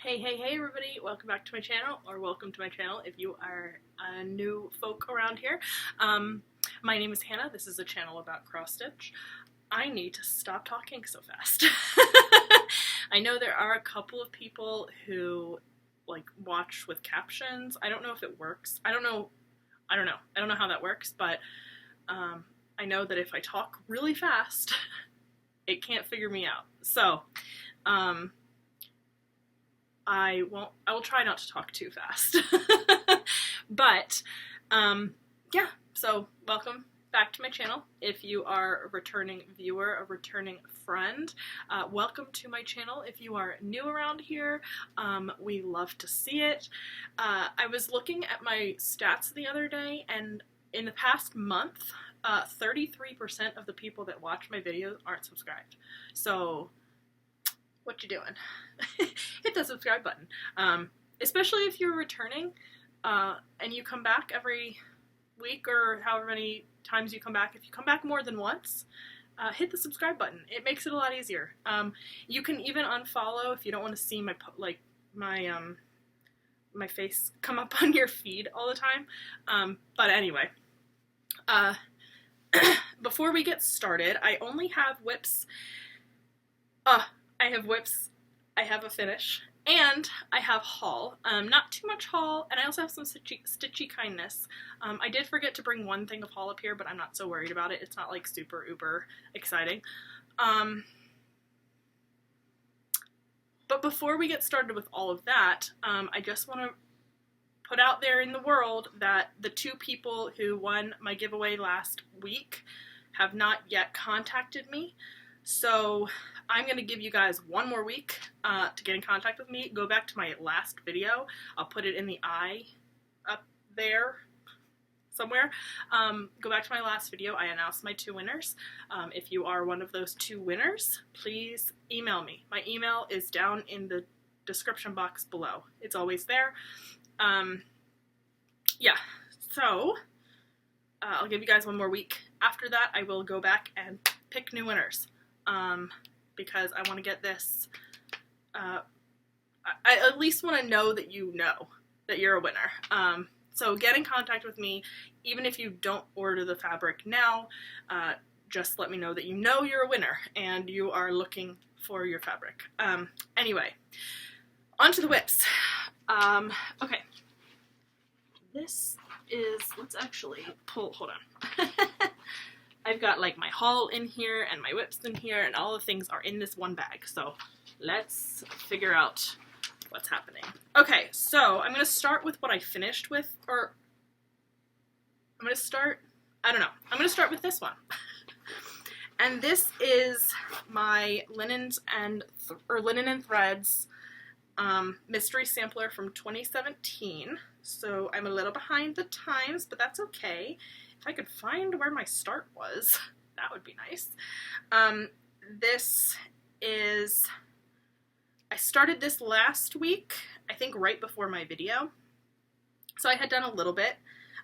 Hey everybody, welcome back to my channel, or welcome to my channel if you are a new folk around here. My name is Hannah. This is a channel about cross stitch. I need to stop talking so fast. I know there are a couple of people who watch with captions. I don't know if it works. I don't know how that works, but I know that if I talk really fast, it can't figure me out. So, I will try not to talk too fast. But, yeah, so welcome back to my channel. If you are a returning viewer, a returning friend, welcome to my channel. If you are new around here, we love to see it. I was looking at my stats the other day, and in the past month, 33% of the people that watch my videos aren't subscribed. So, what you doing? Hit the subscribe button. Especially if you're returning and you come back every week or however many times you come back. If you come back more than once, hit the subscribe button. It makes it a lot easier. You can even unfollow if you don't want to see my face come up on your feed all the time. But anyway, before we get started, I only have WIPs. I have WIPs, I have a finish, and I have haul. Not too much haul, and I also have some stitchy kindness. I did forget to bring one thing of haul up here, but I'm not so worried about it. It's not like super uber exciting. But before we get started with all of that, I just want to put out there in the world that the two people who won my giveaway last week have not yet contacted me. So I'm going to give you guys one more week to get in contact with me. Go back to my last video. I'll put it in the eye up there somewhere. Go back to my last video. I announced my two winners. If you are one of those two winners, please email me. My email is down in the description box below. It's always there. Yeah, so I'll give you guys one more week. After that, I will go back and pick new winners. Because I want to get this, I at least want to know that you know that you're a winner. So get in contact with me, even if you don't order the fabric now, just let me know that you know you're a winner and you are looking for your fabric. Anyway, on to the WIPs. Okay, this is, let's actually pull, hold on. I've got like my haul in here and my WIPs in here, and all the things are in this one bag. So let's figure out what's happening. Okay, so I'm going to start with what I finished with, or I'm going to start with this one. And this is my Linen and Threads mystery sampler from 2017. So I'm a little behind the times, but that's okay. If I could find where my start was, that would be nice. This is, I started this last week, I think right before my video. So I had done a little bit.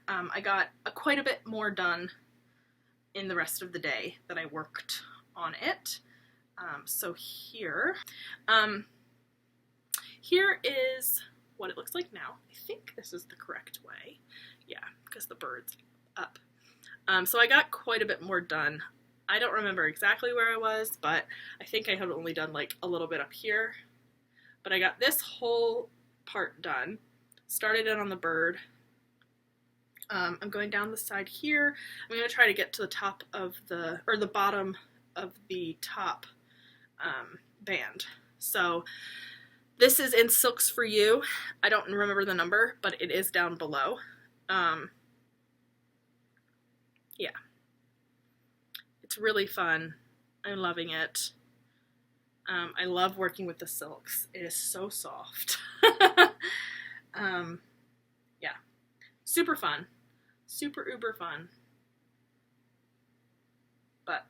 I got quite a bit more done in the rest of the day that I worked on it. So here is what it looks like now. I think this is the correct way. Yeah, because the bird's up. So I got quite a bit more done. I don't remember exactly where I was, but I think I had only done like a little bit up here. But I got this whole part done. Started it on the bird. I'm going down the side here. I'm going to try to get to the top of the bottom of the top band. So this is in Silks for You. I don't remember the number, but it is down below. Yeah, it's really fun. I'm loving it. I love working with the silks. It is so soft. Yeah, super fun, super uber fun. But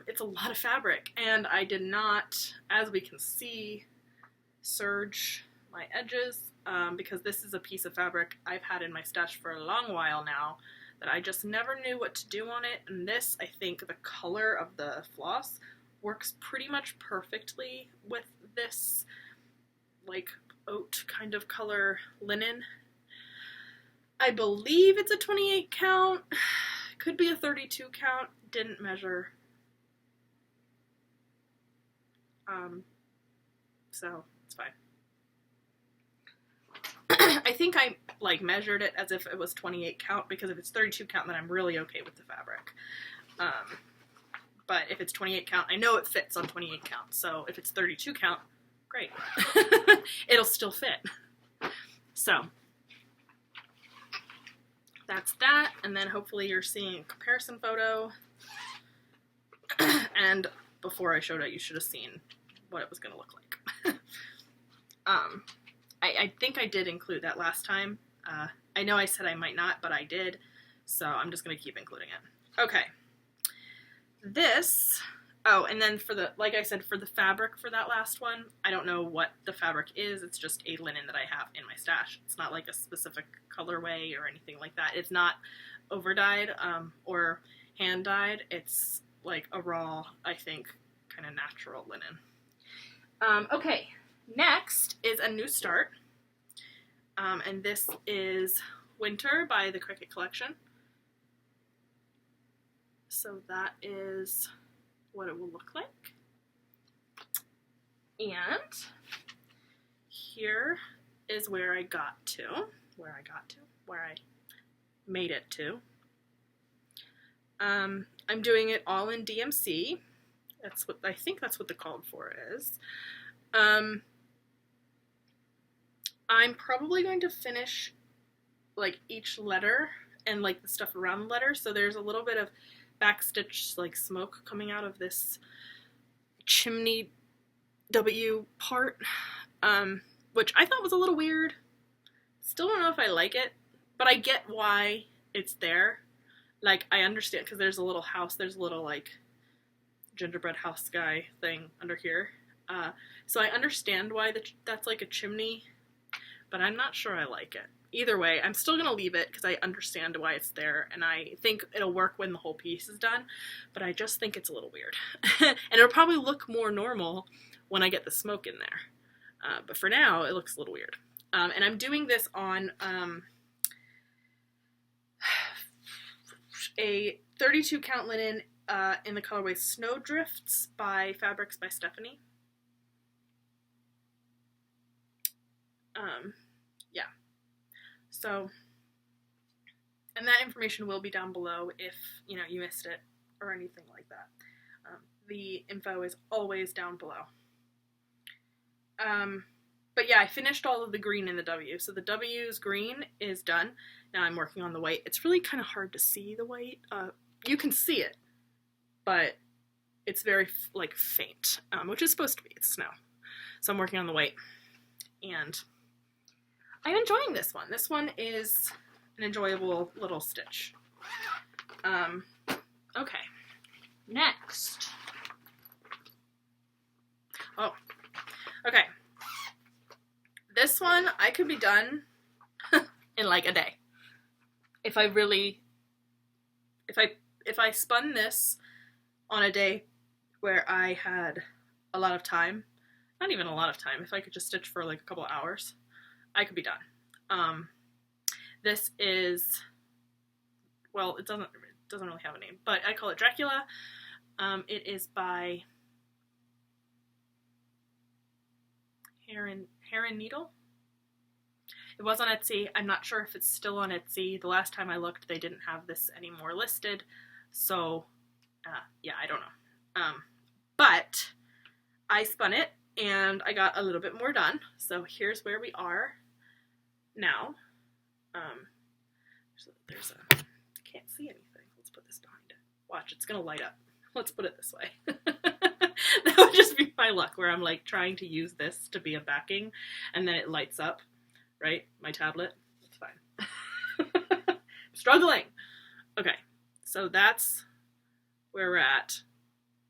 it's a lot of fabric, and I did not, as we can see, serge my edges. Because this is a piece of fabric I've had in my stash for a long while now that I just never knew what to do on it. And this, I think the color of the floss works pretty much perfectly with this like oat kind of color linen. I believe it's a 28 count, could be a 32 count, didn't measure. So it's fine. I think I like measured it as if it was 28 count, because if it's 32 count then I'm really okay with the fabric. But if it's 28 count, I know it fits on 28 count, so if it's 32 count, great. It'll still fit. So that's that, and then hopefully you're seeing a comparison photo. And before I showed it, you should have seen what it was going to look like. I think I did include that last time. I know I said I might not, but I did, so I'm just going to keep including it. Okay. This, oh, and then for the, like I said, for the fabric for that last one, I don't know what the fabric is. It's just a linen that I have in my stash. It's not like a specific colorway or anything like that. It's not over-dyed or hand-dyed. It's like a raw, I think, kind of natural linen. Okay, next is a new start. And this is Winter by the Cricket Collection. So that is what it will look like. And here is where I made it to. I'm doing it all in DMC. That's what, I think that's what the called for is. I'm probably going to finish like each letter and like the stuff around the letter. So there's a little bit of backstitch like smoke coming out of this chimney W part, which I thought was a little weird. Still don't know if I like it, but I get why it's there. Like, I understand, because there's a little house, there's a little like gingerbread house guy thing under here. So I understand why that's like a chimney, but I'm not sure I like it. Either way, I'm still going to leave it because I understand why it's there, and I think it'll work when the whole piece is done, but I just think it's a little weird. And it'll probably look more normal when I get the smoke in there. But for now, it looks a little weird. And I'm doing this on a 32 count linen in the colorway Snowdrifts by Fabrics by Stephanie. Yeah. So, and that information will be down below if, you know, you missed it or anything like that. The info is always down below. But yeah, I finished all of the green in the W. So the W's green is done. Now I'm working on the white. It's really kind of hard to see the white. You can see it, but it's very like faint, which is supposed to be. It's snow. So I'm working on the white, and I'm enjoying this one. This one is an enjoyable little stitch. Okay, next. Oh, okay. This one I could be done in like a day. If I spun this on a day where I had a lot of time, not even a lot of time, if I could just stitch for like a couple hours, I could be done. This is, well, it doesn't really have a name, but I call it Dracula. It is by Hare Needle. It was on Etsy. I'm not sure if it's still on Etsy. The last time I looked, they didn't have this anymore listed. So, yeah, I don't know. But I spun it, and I got a little bit more done. So here's where we are now. I can't see anything. Let's put this behind it. Watch, it's gonna light up. Let's put it this way. That would just be my luck, where I'm like trying to use this to be a backing, and then it lights up, right? My tablet. It's fine. Struggling. Okay, so that's where we're at.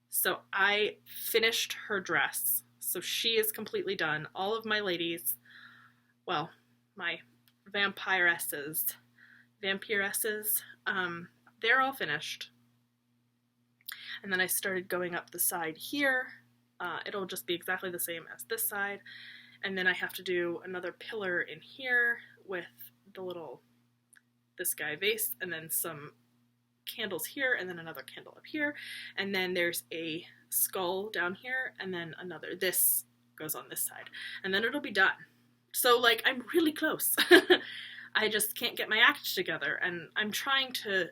So I finished her dress. So she is completely done. All of my ladies, well, my vampiresses, they're all finished. And then I started going up the side here. It'll just be exactly the same as this side. And then I have to do another pillar in here with the little, this guy vase, and then some candles here, and then another candle up here. And then there's a skull down here, and then another, this goes on this side. And then it'll be done. So like, I'm really close. I just can't get my act together, and I'm trying to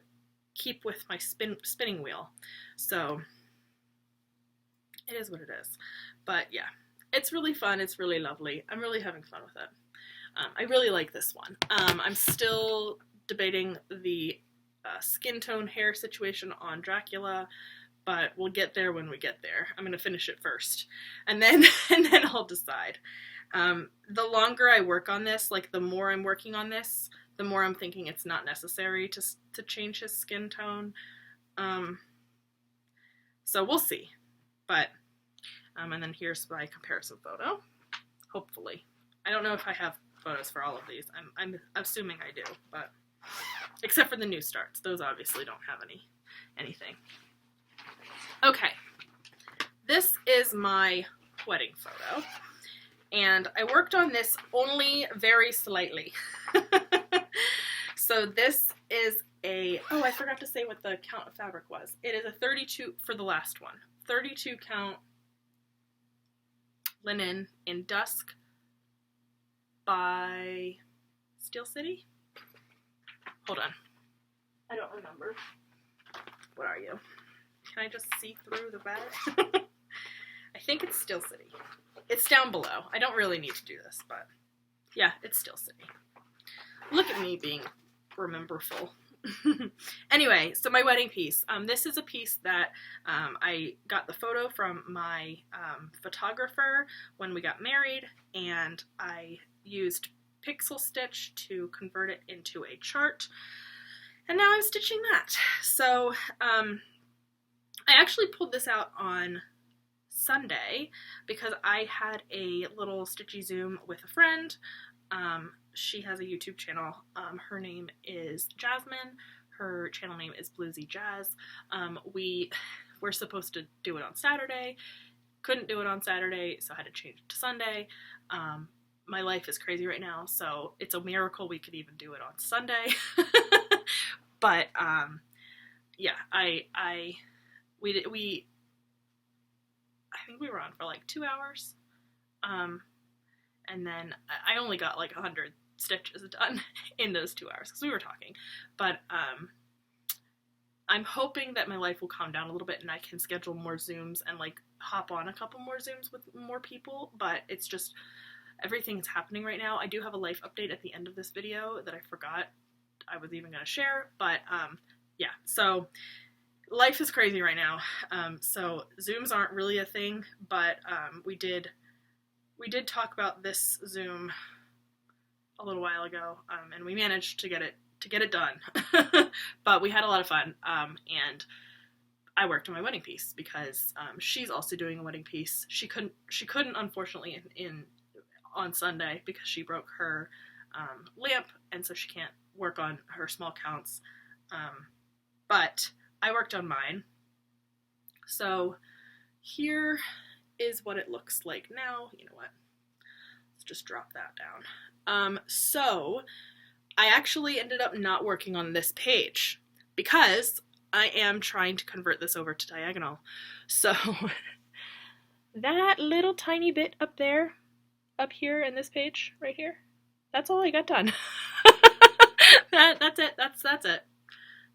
keep with my spinning wheel. So it is what it is. But yeah, it's really fun. It's really lovely. I'm really having fun with it. I really like this one. I'm still debating the skin tone hair situation on Dracula, but we'll get there when we get there. I'm going to finish it first, and then I'll decide. The longer I work on this, like the more I'm working on this, the more I'm thinking it's not necessary to change his skin tone. So we'll see. But, and then here's my comparison photo, hopefully. I don't know if I have photos for all of these. I'm assuming I do, but except for the new starts. Those obviously don't have anything. Okay. This is my wedding photo. And I worked on this only very slightly. So this is oh, I forgot to say what the count of fabric was. It is a 32, for the last one, 32 count linen in Dusk by Steel City? Hold on. I don't remember. What are you? Can I just see through the bag? I think it's Steel City. It's down below. I don't really need to do this, but yeah, it's Steel City. Look at me being rememberful. Anyway, so my wedding piece. This is a piece that I got the photo from my photographer when we got married, and I used pixel stitch to convert it into a chart, and now I'm stitching that. So I actually pulled this out on Sunday because I had a little Stitchy Zoom with a friend. She has a YouTube channel. Her name is Jasmine. Her channel name is Bluesy Jazz. We were supposed to do it on Saturday. Couldn't do it on Saturday, so I had to change it to Sunday. My life is crazy right now, so it's a miracle we could even do it on Sunday. But yeah, I think we were on for like 2 hours, and then I only got like 100 stitches done in those 2 hours because we were talking. But I'm hoping that my life will calm down a little bit and I can schedule more Zooms and like hop on a couple more Zooms with more people. But it's just, everything is happening right now. I do have a life update at the end of this video that I forgot I was even going to share, but yeah, so life is crazy right now. So Zooms aren't really a thing, but we did talk about this Zoom a little while ago, and we managed to get it done. But we had a lot of fun, and I worked on my wedding piece because she's also doing a wedding piece. She couldn't unfortunately on Sunday because she broke her lamp, and so she can't work on her small counts. But I worked on mine. So here is what it looks like now. You know what? Let's just drop that down. So I actually ended up not working on this page because I am trying to convert this over to diagonal. So that little tiny bit up there, up here in this page, right here, that's all I got done. That's it. That's it.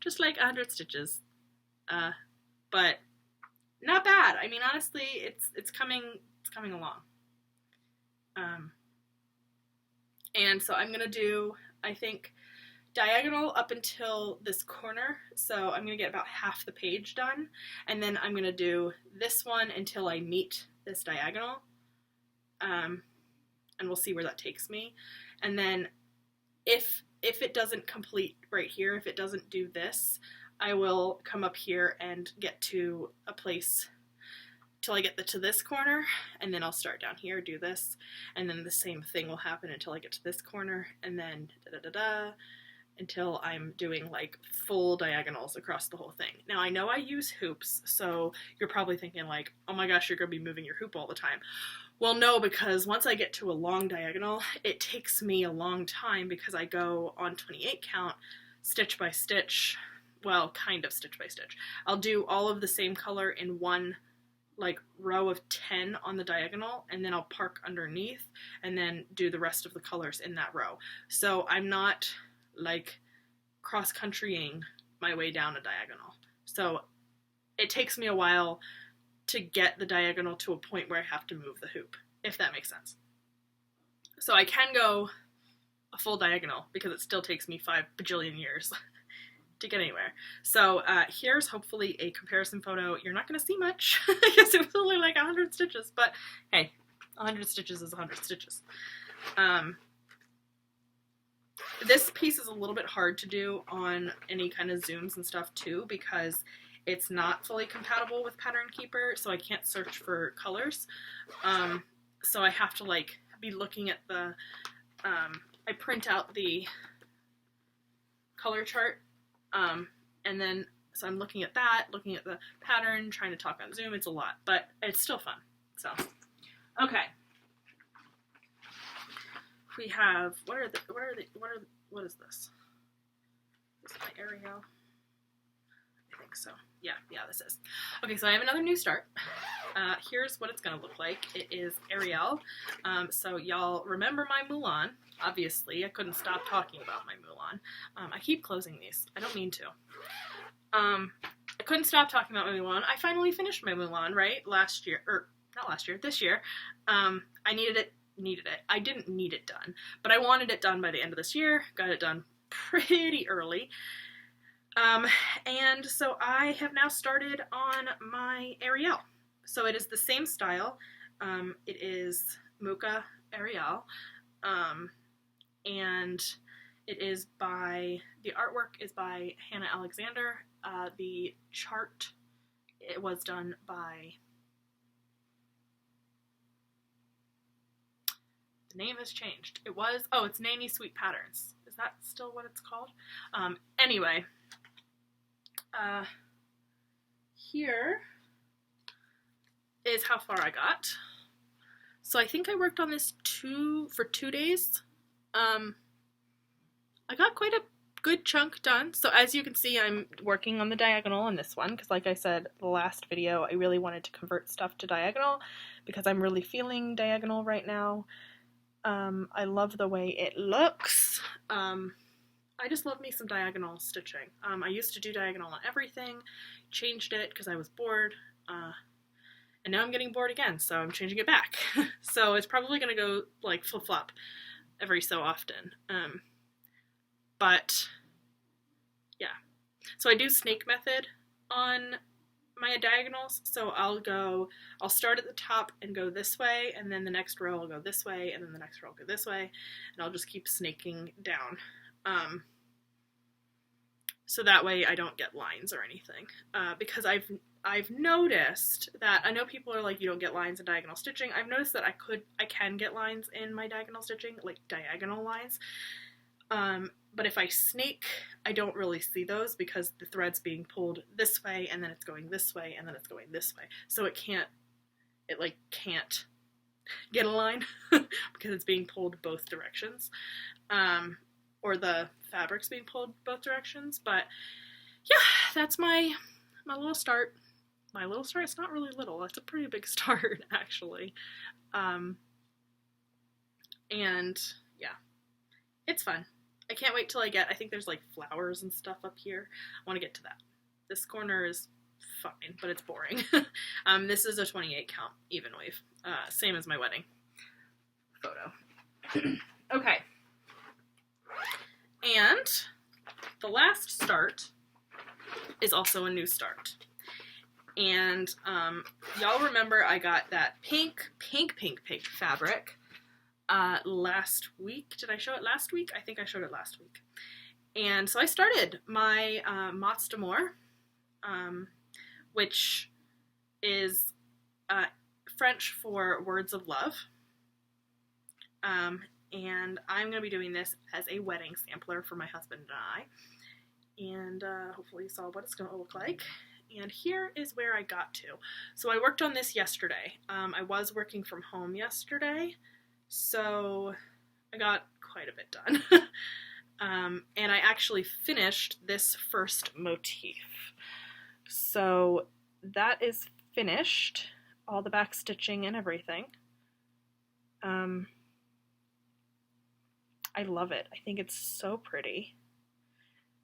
Just like 100 stitches. But not bad. I mean, honestly, it's coming along. And so I'm gonna do, I think, diagonal up until this corner. So I'm gonna get about half the page done, and then I'm gonna do this one until I meet this diagonal. And we'll see where that takes me. And then if it doesn't complete right here, if it doesn't do this, I will come up here and get to a place till I get to this corner, and then I'll start down here, do this, and then the same thing will happen until I get to this corner, and then da-da-da-da, until I'm doing like full diagonals across the whole thing. Now I know I use hoops, so you're probably thinking like, oh my gosh, you're gonna be moving your hoop all the time. Well, no, because once I get to a long diagonal, it takes me a long time because I go on 28 count, stitch by stitch, well, kind of stitch by stitch. I'll do all of the same color in one like row of 10 on the diagonal, and then I'll park underneath and then do the rest of the colors in that row. So I'm not like cross-countrying my way down a diagonal. So it takes me a while to get the diagonal to a point where I have to move the hoop, if that makes sense. So I can go a full diagonal because it still takes me 5 bajillion years to get anywhere. So here's hopefully a comparison photo. You're not going to see much because it was only like 100 stitches, but hey, 100 stitches is 100 stitches. This piece is a little bit hard to do on any kind of zooms and stuff too, because it's not fully compatible with Pattern Keeper, so I can't search for colors. So I have to like be looking at the, I print out the color chart, and then, so I'm looking at that, looking at the pattern, trying to talk on Zoom. It's a lot, but it's still fun. So, okay. We have, what is this? Is this my Ariel? I think so. Yeah, this is. Okay, so I have another new start. Here's what it's gonna look like. It is Ariel. So y'all remember my Mulan. Obviously, I couldn't stop talking about my Mulan. I keep closing these. I don't mean to. I couldn't stop talking about my Mulan. I finally finished my Mulan, right? Last year, or not last year, this year. I needed it. I didn't need it done, but I wanted it done by the end of this year. Got it done pretty early. And so I have now started on my Ariel. So it is the same style. It is Mucha Ariel. And it is by, the artwork is by Hannah Alexander. The chart, it was done by, the name has changed. It was, oh, it's NeniSweetPatterns. Is that still what it's called? Anyway, here is how far I got. So I think I worked on this for 2 days. I got quite a good chunk done. So as you can see, I'm working on the diagonal on this one because, like I said, the last video, I really wanted to convert stuff to diagonal because I'm really feeling diagonal right now. I love the way it looks. I just love me some diagonal stitching. I used to do diagonal on everything, changed it because I was bored, and now I'm getting bored again, so I'm changing it back. So it's probably going to go like flip-flop every so often. But yeah, so I do snake method on my diagonals, so I'll start at the top and go this way, and then the next row I'll go this way, and then the next row I'll go this way, and I'll just keep snaking down. So that way I don't get lines or anything, because I've noticed that, I know people are like, you don't get lines in diagonal stitching. I've noticed that I can get lines in my diagonal stitching, like diagonal lines. But if I snake, I don't really see those because the thread's being pulled this way, and then it's going this way, and then it's going this way. So it can't get a line because it's being pulled both directions. Or the fabric's being pulled both directions. But yeah, that's my little start. My little start, it's not really little, it's a pretty big start actually. And yeah, it's fun. I can't wait till I think there's like flowers and stuff up here. I want to get to that. This corner is fine, but it's boring. This is a 28 count even weave, same as my wedding photo. Okay. And the last start is also a new start. And y'all remember I got that pink fabric last week. Did I show it last week? I think I showed it last week. And so I started my Mots d'Amour, which is French for words of love. and I'm going to be doing this as a wedding sampler for my husband and I, and hopefully you saw what it's going to look like. And here is where I got to. So I worked on this yesterday. I was working from home yesterday, so I got quite a bit done. And I actually finished this first motif. So that is finished, all the back stitching and everything. I love it. I think it's so pretty.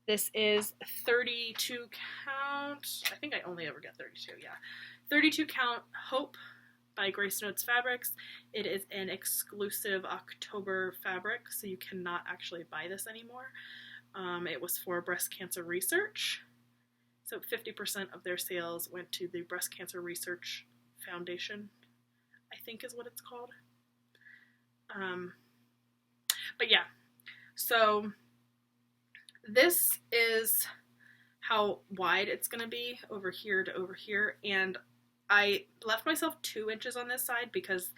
This is 32 count. I think I only ever get 32, yeah. 32 count Hope by Grace Notes Fabrics. It is an exclusive October fabric, so you cannot actually buy this anymore. It was for breast cancer research. So 50% of their sales went to the Breast Cancer Research Foundation, I think is what it's called. But yeah, so this is how wide it's going to be over here to over here, and I left myself 2 inches on this side because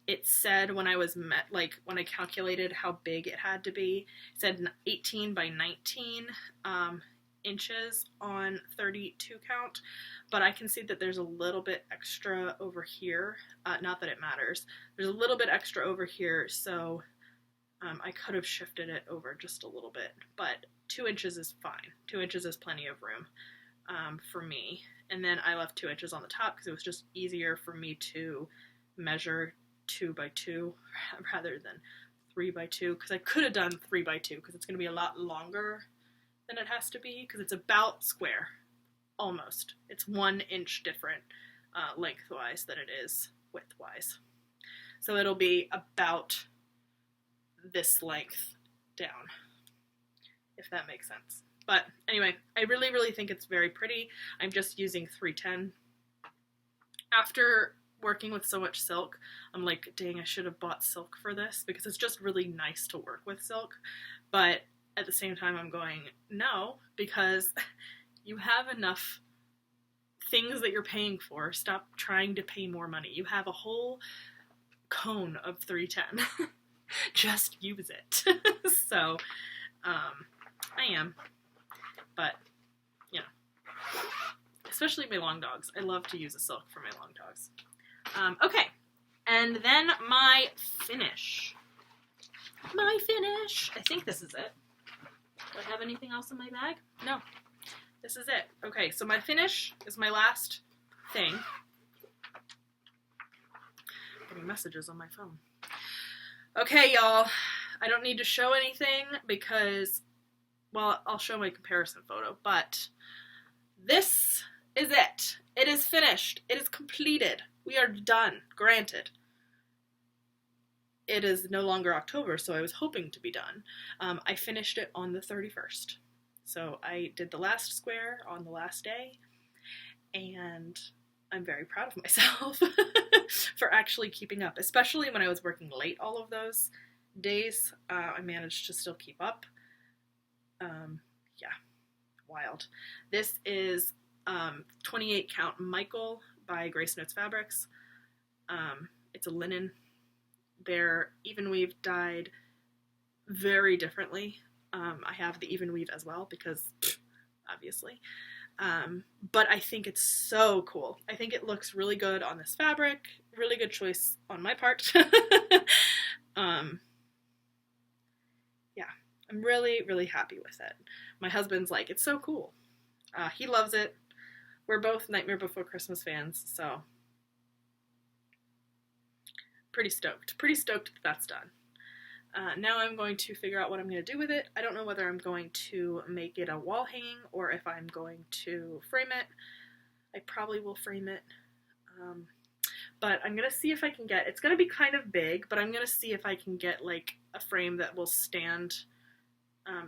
it said when I was when I calculated how big it had to be, it said 18 by 19 inches on 32 count, but I can see that there's a little bit extra over here, not that it matters, there's a little bit extra over here, so I could have shifted it over just a little bit, but 2 inches is fine. 2 inches is plenty of room for me. And then I left 2 inches on the top because it was just easier for me to measure 2 by 2 rather than 3 by 2, because I could have done 3 by 2 because it's going to be a lot longer than it has to be because it's about square, almost. It's 1 inch different lengthwise than it is widthwise. So it'll be about this length down, if that makes sense. But anyway, I really, really think it's very pretty. I'm just using 310. After working with so much silk, I'm like, dang, I should have bought silk for this because it's just really nice to work with silk. But at the same time, I'm going, no, because you have enough things that you're paying for. Stop trying to pay more money. You have a whole cone of 310. Just use it. So, I am. But, you know, especially my long dogs. I love to use a silk for my long dogs. Okay, and then my finish. My finish. I think this is it. Do I have anything else in my bag? No. This is it. Okay, so my finish is my last thing. I'm getting messages on my phone. Okay, y'all, I don't need to show anything because, well, I'll show my comparison photo, but this is it. It is finished. It is completed. We are done. Granted, it is no longer October, so I was hoping to be done. I finished it on the 31st. So I did the last square on the last day, and I'm very proud of myself for actually keeping up, especially when I was working late all of those days. I managed to still keep up. Yeah, wild. This is 28 count Michael by Grace Notes Fabrics. It's a linen. Their evenweave dyed very differently. I have the evenweave as well because, obviously. But I think it's so cool. I think it looks really good on this fabric. Really good choice on my part. Yeah, I'm really, really happy with it. My husband's like, it's so cool. He loves it. We're both Nightmare Before Christmas fans, so pretty stoked. Pretty stoked that that's done. Now I'm going to figure out what I'm going to do with it. I don't know whether I'm going to make it a wall hanging or if I'm going to frame it. I probably will frame it. But I'm going to see if I can get, it's going to be kind of big, but I'm going to see if I can get like a frame that will stand,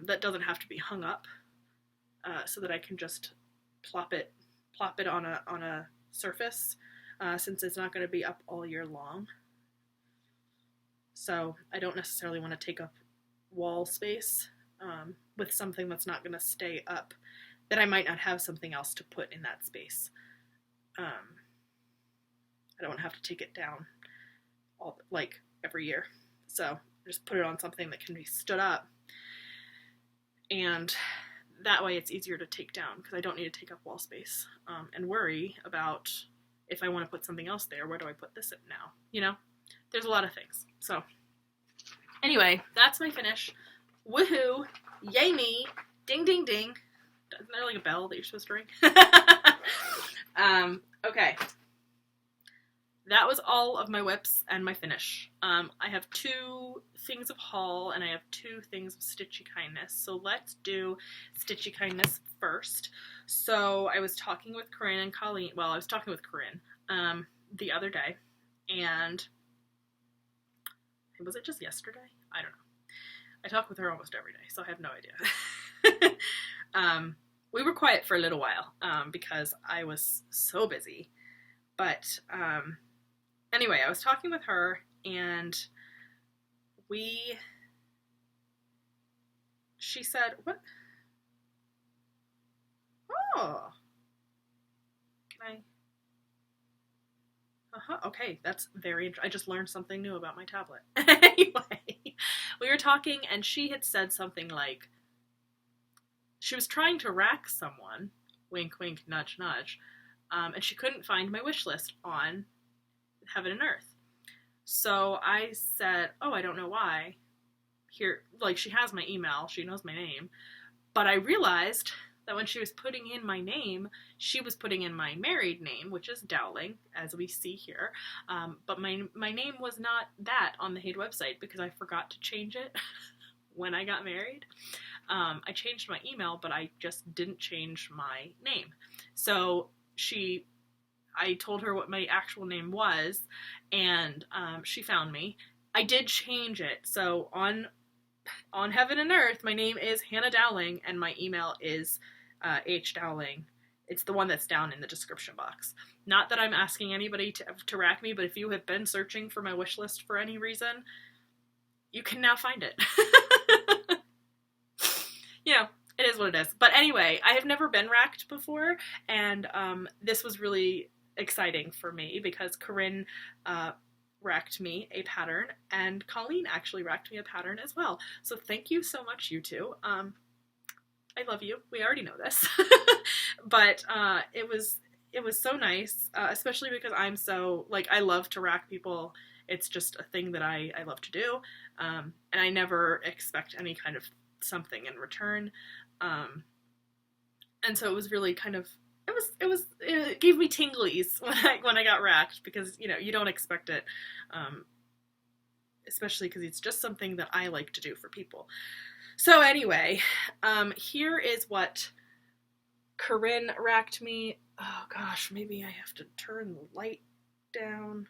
that doesn't have to be hung up, so that I can just plop it on a surface, since it's not going to be up all year long. So I don't necessarily want to take up wall space with something that's not going to stay up, that I might not have something else to put in that space. I don't have to take it down every year. So Just put it on something that can be stood up, and that way it's easier to take down because I don't need to take up wall space and worry about if I want to put something else there, where do I put this in now? You know, there's a lot of things. So anyway, that's my finish. Woohoo! Yay me! Ding ding ding! Isn't there like a bell that you're supposed to ring? Okay. That was all of my WIPs and my finish. I have 2 things of haul and I have 2 things of Stitchy kindness. So let's do Stitchy kindness first. So I was talking with Corinne and Colleen. Well, I was talking with Corinne the other day, and was it just yesterday? I don't know. I talk with her almost every day, so I have no idea. We were quiet for a little while because I was so busy. But anyway, I was talking with her, and she said, what? Oh, can I? Okay, that's very, I just learned something new about my tablet. Anyway, we were talking, and she had said something like, she was trying to rack someone, wink, wink, nudge, nudge, and she couldn't find my wish list on Heaven and Earth. So I said, oh, I don't know why. Here, like, she has my email, she knows my name, but I realized that when she was putting in my name, she was putting in my married name, which is Dowling, as we see here, but my name was not that on the Hade website because I forgot to change it when I got married. I changed my email, but I just didn't change my name. So I told her what my actual name was, and she found me. I did change it, so on Heaven and Earth, my name is Hannah Dowling, and my email is H Dowling. It's the one that's down in the description box. Not that I'm asking anybody to rack me, but if you have been searching for my wish list for any reason, you can now find it. You know, it is what it is. But anyway, I have never been racked before, and this was really exciting for me because Corinne racked me a pattern, and Colleen actually racked me a pattern as well. So thank you so much, you two. I love you. We already know this. But it was so nice, especially because I'm so, like, I love to rack people. It's just a thing that I love to do, and I never expect any kind of something in return, and so it was really kind of, it gave me tinglies when I got racked, because, you know, you don't expect it, especially because it's just something that I like to do for people. So anyway, here is what Corinne racked me. Oh gosh, maybe I have to turn the light down.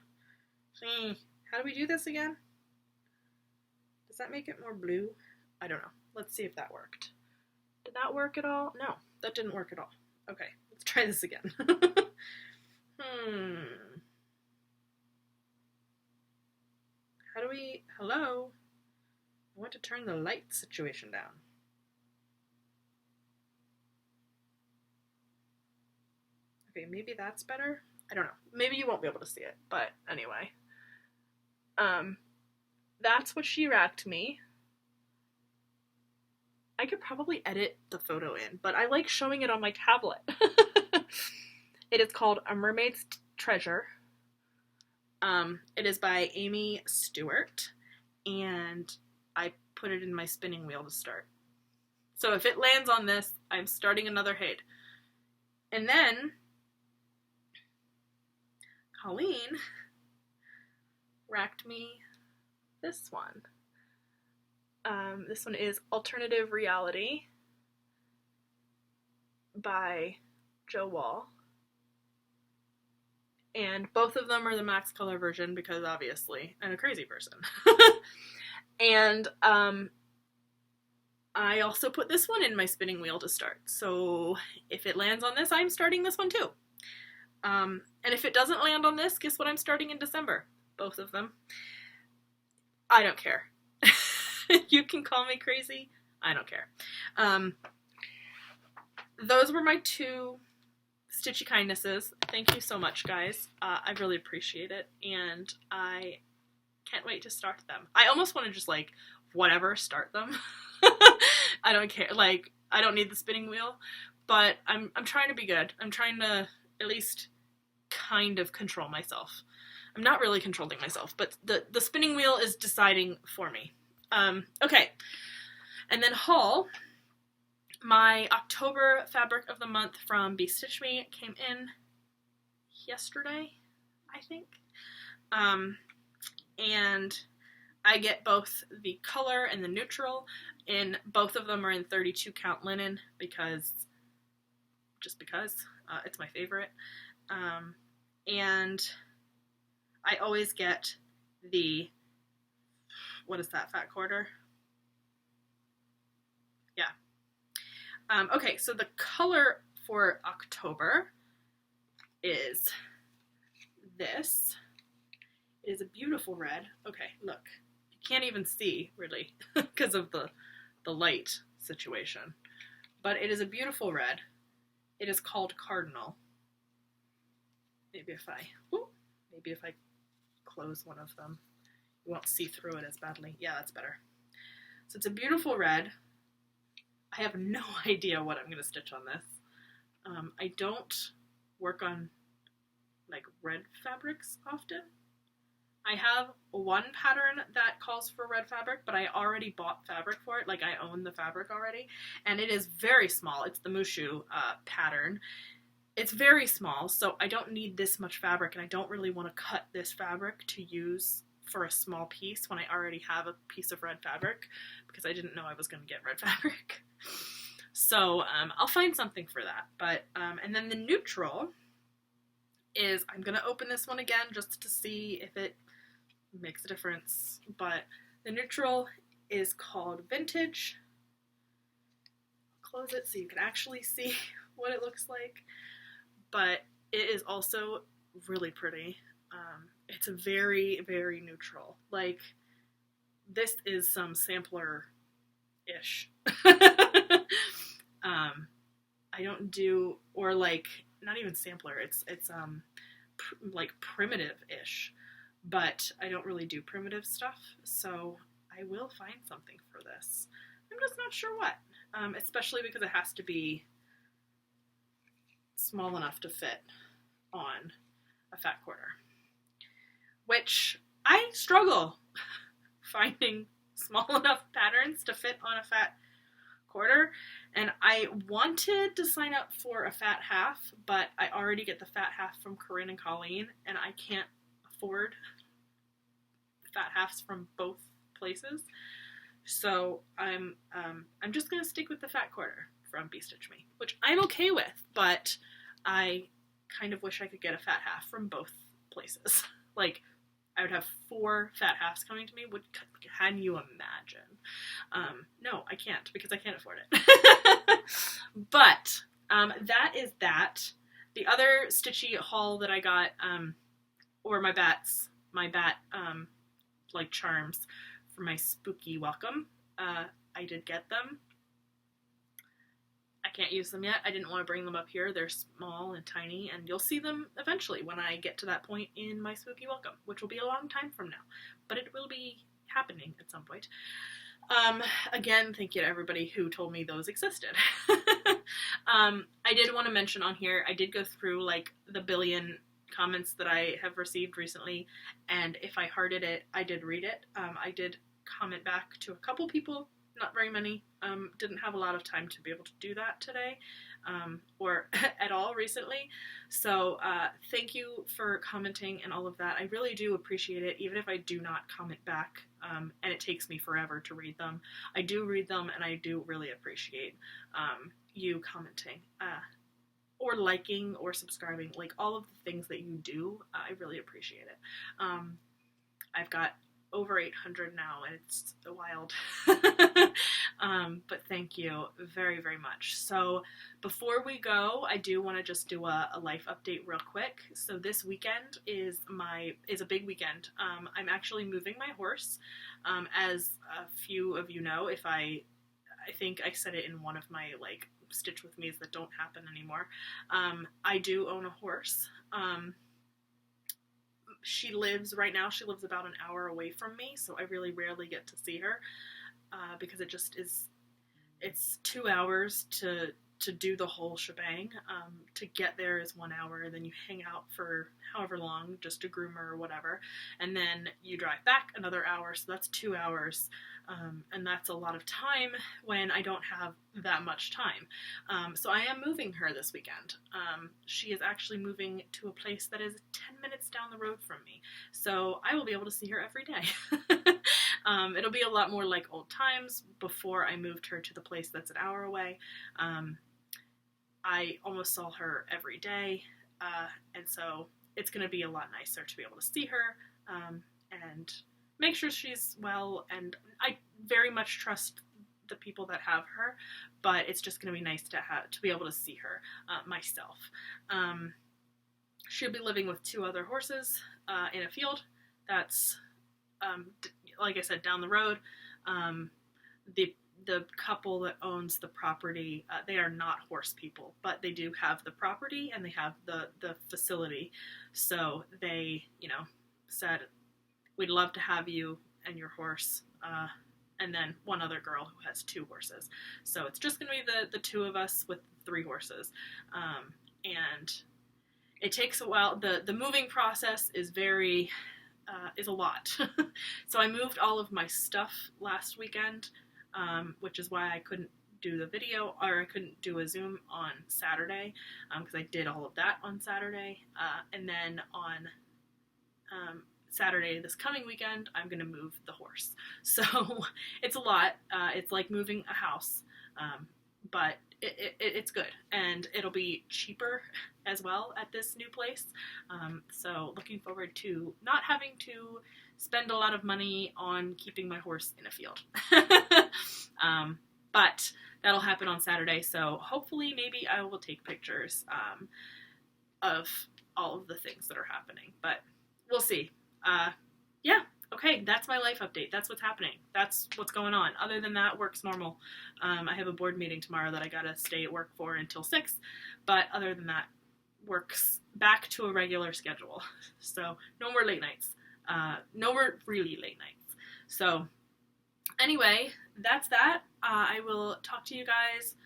How do we do this again? Does that make it more blue? I don't know. Let's see if that worked. Did that work at all? No, that didn't work at all. Okay, let's try this again. How do we, hello? I want to turn the light situation down. Okay, maybe that's better? I don't know. Maybe you won't be able to see it, but anyway. That's what she racked me. I could probably edit the photo in, but I like showing it on my tablet. It is called A Mermaid's Treasure. It is by Amy Stewart, and I put it in my spinning wheel to start. So if it lands on this, I'm starting another Hade. And then Colleen racked me this one. This one is Alternative Reality by Joe Wall. And both of them are the max color version because obviously I'm a crazy person. And I also put this one in my spinning wheel to start. So if it lands on this, I'm starting this one too. And if it doesn't land on this, guess what I'm starting in December? Both of them. I don't care. You can call me crazy. I don't care. Those were my 2 Stitchy kindnesses. Thank you so much, guys. I really appreciate it. And I Can't wait to start them. I almost want to just like whatever start them. I don't care. Like I don't need the spinning wheel, but I'm trying to be good. I'm trying to at least kind of control myself. I'm not really controlling myself, but the spinning wheel is deciding for me. Okay. And then haul. My October fabric of the month from Be Stitch Me came in yesterday, I think. And I get both the color and the neutral, and both of them are in 32 count linen because it's my favorite. And I always get the, what is that, fat quarter? Yeah. Okay, so the color for October is this. It is a beautiful red. Okay, look. You can't even see, really, because of the light situation. But it is a beautiful red. It is called Cardinal. Maybe if I close one of them, you won't see through it as badly. Yeah, that's better. So it's a beautiful red. I have no idea what I'm going to stitch on this. I don't work on like red fabrics often. I have one pattern that calls for red fabric, but I already bought fabric for it. Like I own the fabric already, and it is very small. It's the Mushu pattern. It's very small, so I don't need this much fabric, and I don't really want to cut this fabric to use for a small piece when I already have a piece of red fabric, because I didn't know I was going to get red fabric. So I'll find something for that. But and then the neutral is, I'm going to open this one again just to see if it makes a difference. But the neutral is called Vintage. Close it so you can actually see what it looks like. But it is also really pretty. It's very, very neutral. Like, this is some sampler-ish. I don't do, or like, not even sampler, it's like primitive-ish, but I don't really do primitive stuff, so I will find something for this. I'm just not sure what, especially because it has to be small enough to fit on a fat quarter, which I struggle finding small enough patterns to fit on a fat quarter, and I wanted to sign up for a fat half, but I already get the fat half from Corinne and Colleen, and I can't afford fat halves from both places, so I'm just gonna stick with the fat quarter from Be Stitch Me, which I'm okay with, but I kind of wish I could get a fat half from both places. Like, I would have 4 fat halves coming to me. Can you imagine? No, I can't, because I can't afford it. But that is that. The other Stitchy haul that I got, or my bat like charms for my spooky welcome. I did get them. I can't use them yet. I didn't want to bring them up here. They're small and tiny, and you'll see them eventually when I get to that point in my spooky welcome, which will be a long time from now, but it will be happening at some point. Again, thank you to everybody who told me those existed. I did want to mention on here, I did go through like the billion comments that I have received recently, and if I hearted it, I did read it. I did comment back to a couple people, not very many. Didn't have a lot of time to be able to do that today, or at all recently. So thank you for commenting and all of that. I really do appreciate it, even if I do not comment back, and it takes me forever to read them. I do read them, and I do really appreciate you commenting, or liking, or subscribing, like all of the things that you do. I really appreciate it. I've got over 800 now, and it's wild. But thank you very, very much. So before we go, I do want to just do a life update real quick. So this weekend is a big weekend. I'm actually moving my horse. As a few of you know, I think I said it in one of my like Stitch With Me's that don't happen anymore. I do own a horse. she lives, right now she lives about an hour away from me, so I really rarely get to see her, because it just is, it's 2 hours to do the whole shebang. To get there is 1 hour, and then you hang out for however long, just to groom her or whatever, and then you drive back another hour, so that's 2 hours, and that's a lot of time when I don't have that much time. So I am moving her this weekend. She is actually moving to a place that is 10 minutes down the road from me, so I will be able to see her every day. It'll be a lot more like old times before I moved her to the place that's an hour away. I almost saw her every day, and so it's going to be a lot nicer to be able to see her, and make sure she's well, and I very much trust the people that have her, but it's just going to be nice to be able to see her myself. She'll be living with 2 other horses in a field that's, like I said, down the road. The couple that owns the property, they are not horse people, but they do have the property and they have the facility. So they, said, we'd love to have you and your horse, and then one other girl who has 2 horses. So it's just going to be the 2 of us with 3 horses. And it takes a while. The moving process is is a lot. So I moved all of my stuff last weekend, which is why I couldn't do the video, or I couldn't do a Zoom on Saturday, because I did all of that on Saturday, and then on Saturday this coming weekend, I'm going to move the horse. So it's a lot. It's like moving a house, but it's good, and it'll be cheaper as well at this new place. So looking forward to not having to spend a lot of money on keeping my horse in a field. But that'll happen on Saturday, so hopefully maybe I will take pictures of all of the things that are happening, but we'll see. Yeah, okay, that's my life update. That's what's happening. That's what's going on. Other than that, work's normal. I have a board meeting tomorrow that I gotta stay at work for until 6, but other than that, work's back to a regular schedule. So no more late nights. No more really late nights. So anyway, that's that. I will talk to you guys.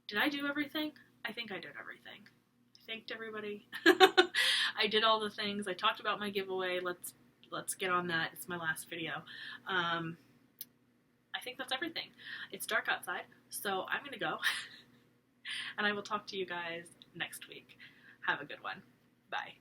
Did I do everything? I think I did everything. I thanked everybody. I did all the things. I talked about my giveaway. Let's get on that. It's my last video. I think that's everything. It's dark outside, so I'm gonna go. And I will talk to you guys next week. Have a good one. Bye.